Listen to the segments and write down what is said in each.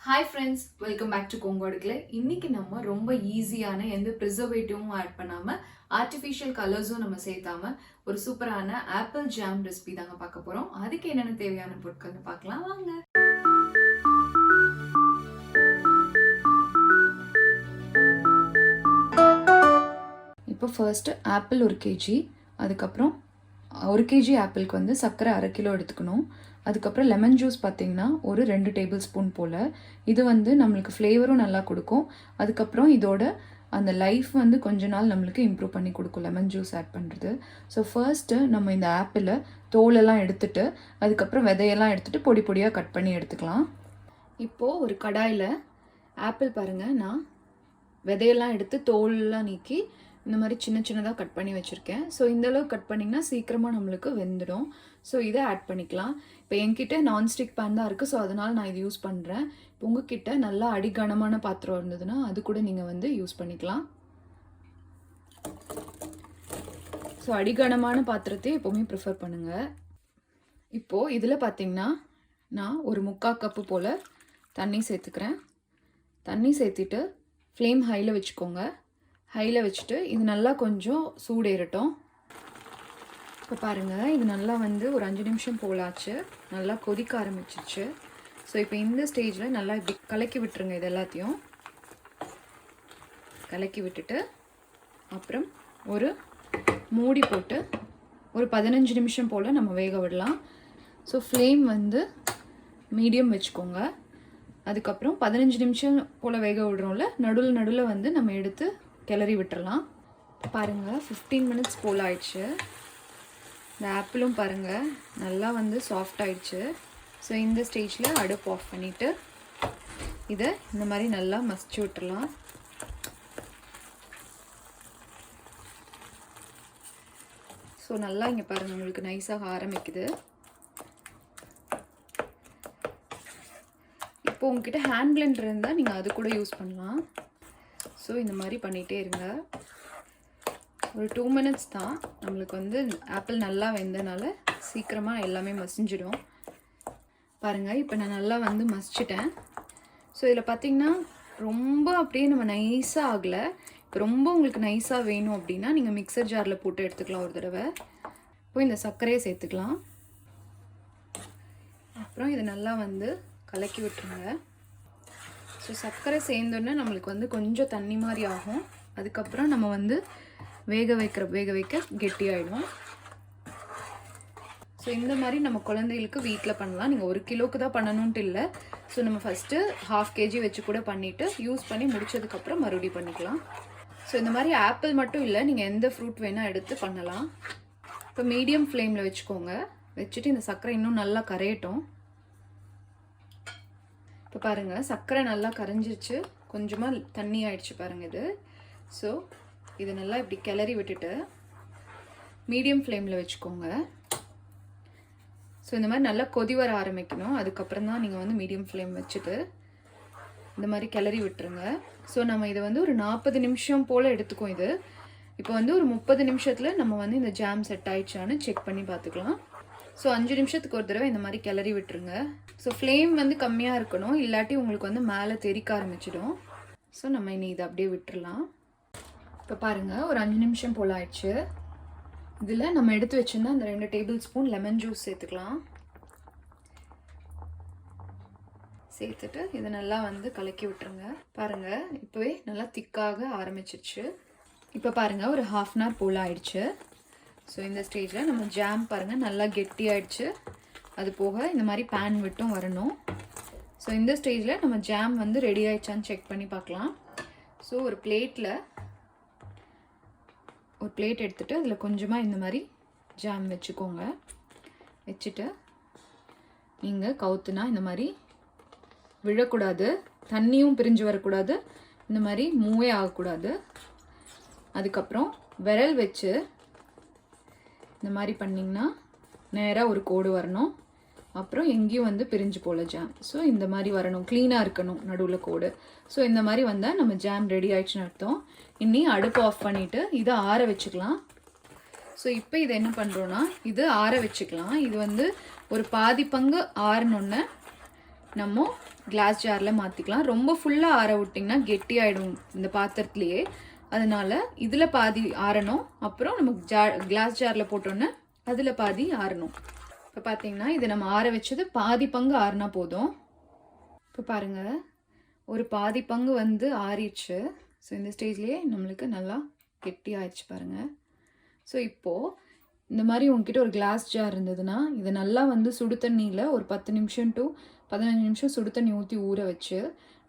Hi friends, welcome back to கோங்கோடுக்கில். இன்னைக்கு நம்ம ரொம்ப ஈஸியான எந்த ப்ரிசர்வேட்டிவும் ஆட் பண்ணாமல் ஆர்டிஃபிஷியல் கலர்ஸும் நம்ம சேர்த்தாம ஒரு சூப்பரான ஆப்பிள் ஜாம் ரெசிபி தாங்க பார்க்க போகிறோம். அதுக்கு என்னென்ன தேவையான பொருட்கள்னு பார்க்கலாம் வாங்க. இப்போ ஃபர்ஸ்ட்டு ஆப்பிள் 1 kg, அதுக்கப்புறம் 1 kg ஆப்பிளுக்கு வந்து சர்க்கரை 1/2 கிலோ எடுத்துக்கணும். அதுக்கப்புறம் லெமன் ஜூஸ் பார்த்திங்கன்னா ஒரு 2 டேபிள் ஸ்பூன் போல். இது வந்து நம்மளுக்கு ஃப்ளேவரும் நல்லா கொடுக்கும். அதுக்கப்புறம் இதோட அந்த லைஃப் வந்து கொஞ்ச நாள் நம்மளுக்கு இம்ப்ரூவ் பண்ணி கொடுக்கும் லெமன் ஜூஸ் ஆட் பண்ணுறது. ஸோ ஃபர்ஸ்ட்டு நம்ம இந்த ஆப்பிளை தோலெல்லாம் எடுத்துகிட்டு அதுக்கப்புறம் விதையெல்லாம் எடுத்துகிட்டு பொடி பொடியாக கட் பண்ணி எடுத்துக்கலாம். இப்போது ஒரு கடாயில் ஆப்பிள் பாருங்கள், நான் விதையெல்லாம் எடுத்து தோலெல்லாம் நீக்கி இந்த மாதிரி சின்ன சின்னதாக கட் பண்ணி வச்சுருக்கேன். ஸோ இந்தளவு கட் பண்ணிங்கன்னா சீக்கிரமாக நம்மளுக்கு வெந்துடும். ஸோ இதை ஆட் பண்ணிக்கலாம். இப்போ என்கிட்ட நான்ஸ்டிக் பேன் தான் இருக்குது, ஸோ அதனால் நான் இது யூஸ் பண்ணுறேன். இப்போ உங்ககிட்ட நல்லா அடிகனமான பாத்திரம் இருந்ததுன்னா அது கூட நீங்கள் வந்து யூஸ் பண்ணிக்கலாம். ஸோ அடிகனமான பாத்திரத்தையே எப்போவுமே ப்ரிஃபர் பண்ணுங்கள். இப்போது இதில் பார்த்திங்கன்னா நான் ஒரு 3/4 கப்பு போல் தண்ணி சேர்த்துக்கிறேன். தண்ணி சேர்த்துட்டு ஃப்ளேம் ஹையில் வச்சுக்கோங்க. ஹையில் வச்சுட்டு இது நல்லா கொஞ்சம் சூடேறட்டும். இப்போ பாருங்கள், இது நல்லா வந்து ஒரு 5 நிமிஷம் போலாச்சு, நல்லா கொதிக்க ஆரம்பிச்சிச்சு. ஸோ இப்போ இந்த ஸ்டேஜில் நல்லா இப்படி கலக்கி விட்டுருங்க. இது எல்லாத்தையும் கலக்கி விட்டுட்டு அப்புறம் ஒரு மூடி போட்டு ஒரு 15 நிமிஷம் போல் நம்ம வேக விடலாம். ஸோ ஃப்ளேம் வந்து மீடியம் வச்சுக்கோங்க. அதுக்கப்புறம் 15 நிமிஷம் போல் வேக விடுறோம்ல, நடுவில் வந்து நம்ம எடுத்து கிளறி விட்டுறலாம். பாருங்கள், 15 மினிட்ஸ் போல் ஆயிடுச்சு. இந்த ஆப்பிளும் பாருங்கள் நல்லா வந்து சாஃப்ட் ஆயிடுச்சு. ஸோ இந்த ஸ்டேஜில் அடுப்பு ஆஃப் பண்ணிவிட்டு இதை இந்த மாதிரி நல்லா மசிச்சு விட்டுறலாம். ஸோ நல்லா இங்கே பாருங்கள், உங்களுக்கு நைஸாக ஆரம்பிக்குது. இப்போ உங்ககிட்ட ஹேண்ட் பிளெண்டர் இருந்தால் நீங்கள் அது கூட யூஸ் பண்ணலாம். ஸோ இந்த மாதிரி பண்ணிகிட்டே இருங்க. ஒரு 2 மினிட்ஸ் தான். நம்மளுக்கு வந்து ஆப்பிள் நல்லா வெந்தனால சீக்கிரமாக எல்லாமே மசிஞ்சிடும். பாருங்கள், இப்போ நான் நல்லா வந்து மசிச்சிட்டேன். ஸோ இதில் பார்த்திங்கன்னா ரொம்ப அப்படியே நம்ம நைஸாக ஆகலை. இப்போ ரொம்ப உங்களுக்கு நைஸாக வேணும் அப்படின்னா நீங்கள் மிக்சர் ஜாரில் போட்டு எடுத்துக்கலாம் ஒரு தடவை. இப்போ இந்த சர்க்கரையை சேர்த்துக்கலாம். அப்புறம் இதை நல்லா வந்து கலக்கி விட்டுருங்க. ஸோ சர்க்கரை சேர்ந்தோன்னே நம்மளுக்கு வந்து கொஞ்சம் தண்ணி மாதிரி ஆகும். அதுக்கப்புறம் நம்ம வந்து வேக வைக்க கெட்டியாயிடும். ஸோ இந்த மாதிரி நம்ம குழந்தைகளுக்கு வீட்டில் பண்ணலாம். நீங்கள் 1 கிலோவுக்கு தான் பண்ணணுன்ட்டு இல்லை. ஸோ நம்ம ஃபஸ்ட்டு 1/2 kg வச்சு கூட பண்ணிவிட்டு யூஸ் பண்ணி முடிச்சதுக்கப்புறம் மறுபடியும் பண்ணிக்கலாம். ஸோ இந்த மாதிரி ஆப்பிள் மட்டும் இல்லை, நீங்கள் எந்த ஃப்ரூட் வேணால் எடுத்து பண்ணலாம். இப்போ மீடியம் ஃப்ளேமில் வச்சுக்கோங்க. வச்சுட்டு இந்த சர்க்கரை இன்னும் நல்லா கரையட்டும். இப்போ பாருங்கள், சர்க்கரை நல்லா கரைஞ்சிருச்சு, கொஞ்சமாக தண்ணி ஆயிடுச்சு பாருங்கள் இது. ஸோ இது நல்லா இப்படி கிளறி விட்டுட்டு மீடியம் ஃப்ளேமில் வச்சுக்கோங்க. ஸோ இந்த மாதிரி நல்லா கொதி வர ஆரம்பிக்கணும். அதுக்கப்புறம் தான் நீங்கள் வந்து மீடியம் ஃப்ளேம் வச்சுட்டு இந்த மாதிரி கிளறி விட்டுருங்க. ஸோ நம்ம இதை வந்து ஒரு 40 நிமிஷம் போல் எடுத்துக்கும். இது இப்போ வந்து ஒரு 30 நிமிஷத்தில் நம்ம வந்து இந்த ஜாம் செட் ஆயிடுச்சான்னு செக் பண்ணி பார்த்துக்கலாம். ஸோ 5 நிமிஷத்துக்கு ஒரு தடவை இந்த மாதிரி கிளறி விட்டுருங்க. ஸோ ஃப்ளேம் வந்து கம்மியாக இருக்கணும், இல்லாட்டி உங்களுக்கு வந்து மேலே தெறிக்க ஆரம்பிச்சிடும். ஸோ நம்ம இனி இதை அப்படியே விட்டுடலாம். இப்போ பாருங்கள், ஒரு 5 நிமிஷம் போல் ஆயிடுச்சு. இதில் நம்ம எடுத்து வச்சுருந்தா அந்த 2 டேபிள் ஸ்பூன் லெமன் ஜூஸ் சேர்த்துக்கலாம். சேர்த்துட்டு இதை நல்லா வந்து கலக்கி விட்டுருங்க. பாருங்கள், இப்போவே நல்லா திக்காக ஆரம்பிச்சிருச்சு. இப்போ பாருங்கள், ஒரு 1/2 அன் ஹவர் போல் ஆயிடுச்சு. ஸோ இந்த ஸ்டேஜில் நம்ம ஜாம் பாருங்கள் நல்லா கெட்டி ஆயிடுச்சு. அது போக இந்த மாதிரி பேன் விட்டும் வரணும். ஸோ இந்த ஸ்டேஜில் நம்ம ஜாம் வந்து ரெடி ஆயிடுச்சான்னு செக் பண்ணி பார்க்கலாம். ஸோ ஒரு பிளேட் எடுத்துகிட்டு அதில் கொஞ்சமாக இந்த மாதிரி ஜாம் வச்சுக்கோங்க. வச்சுட்டு நீங்கள் கவுத்துனா இந்த மாதிரி விழக்கூடாது, தண்ணியும் பிரிஞ்சு வரக்கூடாது, இந்த மாதிரி மூவே ஆகக்கூடாது. அதுக்கப்புறம் விரல் வச்சு இந்த மாதிரி பண்ணிங்கன்னா நேராக ஒரு கோடு வரணும். அப்புறம் எங்கேயும் வந்து பிரிஞ்சு போல ஜாம். ஸோ இந்த மாதிரி வரணும், க்ளீனாக இருக்கணும் நடுவில் கோடு. ஸோ இந்த மாதிரி வந்தால் நம்ம ஜாம் ரெடி ஆயிடுச்சுன்னு அர்த்தம். இன்னி அடுப்பு ஆஃப் பண்ணிவிட்டு இதை ஆற வச்சுக்கலாம். ஸோ இப்போ இதை என்ன பண்ணுறோன்னா இது ஆற வச்சுக்கலாம். இது வந்து ஒரு பாதி பங்கு ஆறினோன்னே நம்ம கிளாஸ் ஜாரில் மாற்றிக்கலாம். ரொம்ப ஃபுல்லாக ஆற விட்டிங்கன்னா கெட்டியாயிடும் இந்த பாத்திரத்துலேயே. அதனால் இதில் பாதி ஆறணும், அப்புறம் நம்ம கிளாஸ் ஜாரில் போட்டோன்னே அதில் பாதி ஆறணும். இப்போ பார்த்தீங்கன்னா இது நம்ம ஆற வச்சது பாதி பங்கு ஆறினா போதும். இப்போ பாருங்கள், ஒரு பாதி பங்கு வந்து ஆறிடுச்சு. ஸோ இந்த ஸ்டேஜ்லேயே நம்மளுக்கு நல்லா கெட்டி ஆயிடுச்சு பாருங்கள். ஸோ இப்போது இந்த மாதிரி உங்ககிட்ட ஒரு கிளாஸ் ஜார் இருந்ததுன்னா இதை நல்லா வந்து சுடு தண்ணியில் ஒரு 10 நிமிஷம் to 15 நிமிஷம் சுடு தண்ணி ஊற்றி ஊற வச்சு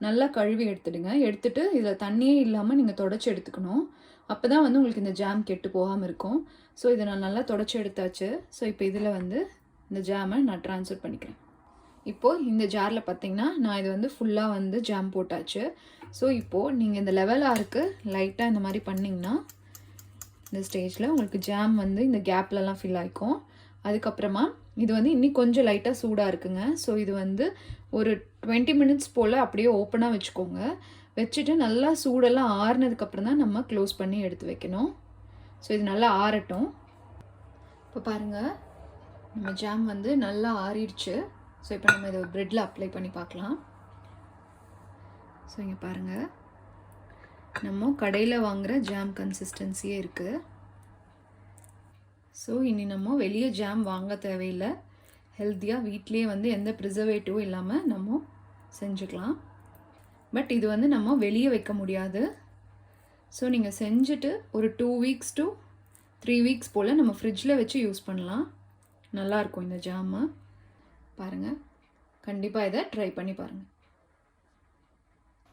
நல்லா கழுவி எடுத்துடுங்க. எடுத்துகிட்டு இதில் தண்ணியே இல்லாமல் நீங்கள் தொடச்சி எடுத்துக்கணும். அப்போ தான் வந்து உங்களுக்கு இந்த ஜாம் கெட்டு போகாமல் இருக்கும். ஸோ இதை நான் நல்லா தொடச்சி எடுத்தாச்சு. ஸோ இப்போ இதில் வந்து இந்த ஜாமை நான் ட்ரான்ஸ்ஃபர் பண்ணிக்கிறேன். இப்போது இந்த ஜாரில் பார்த்தீங்கன்னா நான் இது வந்து ஃபுல்லாக வந்து ஜாம் போட்டாச்சு. ஸோ இப்போது நீங்கள் இந்த லெவலாக லைட்டாக இந்த மாதிரி பண்ணிங்கன்னா இந்த ஸ்டேஜில் உங்களுக்கு ஜாம் வந்து இந்த கேப்லலாம் ஃபில் ஆகிக்கும். அதுக்கப்புறமா இது வந்து இன்னும் கொஞ்சம் லைட்டாக சூடாக இருக்குங்க. ஸோ இது வந்து ஒரு 20 மினிட்ஸ் போல் அப்படியே ஓப்பனாக வச்சுக்கோங்க. வச்சுட்டு நல்லா சூடெல்லாம் ஆறுனதுக்கப்புறம் தான் நம்ம க்ளோஸ் பண்ணி எடுத்து வைக்கணும். ஸோ இது நல்லா ஆறட்டும். இப்போ பாருங்கள், நம்ம ஜாம் வந்து நல்லா ஆறிடுச்சு. ஸோ இப்போ நம்ம இதை ப்ரெட்டில் அப்ளை பண்ணி பார்க்கலாம். ஸோ இங்கே பாருங்கள், நம்ம கடையில் வாங்குகிற ஜாம் கன்சிஸ்டன்சியே இருக்குது. ஸோ இனி நம்ம வெளியே ஜாம் வாங்க தேவையில்லை. ஹெல்த்தியாக வீட்லேயே வந்து எந்த ப்ரிசர்வேட்டிவும் இல்லாமல் நம்ம செஞ்சுக்கலாம். பட் இது வந்து நம்ம வெளியே வைக்க முடியாது. ஸோ நீங்கள் செஞ்சுட்டு ஒரு 2 weeks to 3 weeks போல் நம்ம ஃப்ரிட்ஜில் வச்சு யூஸ் பண்ணலாம். நல்லாயிருக்கும் இந்த ஜாமு. பாருங்கள், கண்டிப்பாக இதை ட்ரை பண்ணி பாருங்கள்.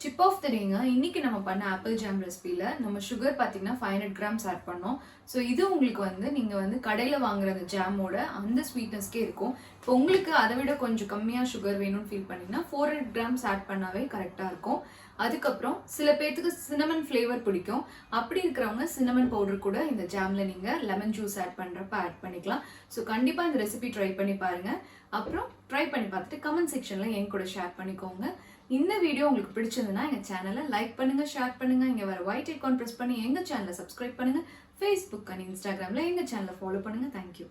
டிப் ஆஃப் த டேங்க, இன்னைக்கு நம்ம பண்ண ஆப்பிள் ஜாம் ரெசிபியில் நம்ம சுகர் பார்த்தீங்கன்னா 500 grams ஆட் பண்ணோம். ஸோ இது உங்களுக்கு வந்து நீங்கள் வந்து கடையில் வாங்குற அந்த ஜாமோட அந்த ஸ்வீட்னஸ்க்கே இருக்கும். இப்போ உங்களுக்கு அதை விட கொஞ்சம் கம்மியாக சுகர் வேணும்னு ஃபீல் பண்ணிங்கன்னா 400 grams ஆட் பண்ணாவே கரெக்டாக இருக்கும். அதுக்கப்புறம் சில பேர்த்துக்கு சின்னமன் ஃப்ளேவர் பிடிக்கும். அப்படி இருக்கிறவங்க சின்னமன் பவுடர் கூட இந்த ஜாமில் நீங்கள் லெமன் ஜூஸ் ஆட் பண்ணுறப்ப ஆட் பண்ணிக்கலாம். ஸோ கண்டிப்பாக இந்த ரெசிபி ட்ரை பண்ணி பாருங்கள். அப்புறம் ட்ரை பண்ணி பார்த்துட்டு கமெண்ட் செக்ஷனில் என் கூட ஷேர் பண்ணிக்கோங்க. இந்த வீடியோ உங்களுக்கு பிடிச்சிருந்ததுன்னா எங்கள் சேனலை லைக் பண்ணுங்கள், ஷேர் பண்ணுங்கள். இங்கே வர ஒயிட் ஐகான் ப்ரெஸ் பண்ணி எங்கள் சேனலை சப்ஸ்கிரைப் பண்ணுங்கள். ஃபேஸ்புக் அண்ட் இன்ஸ்டாகிராமில் எங்கள் சேனலை ஃபாலோ பண்ணுங்கள். தேங்க்யூ.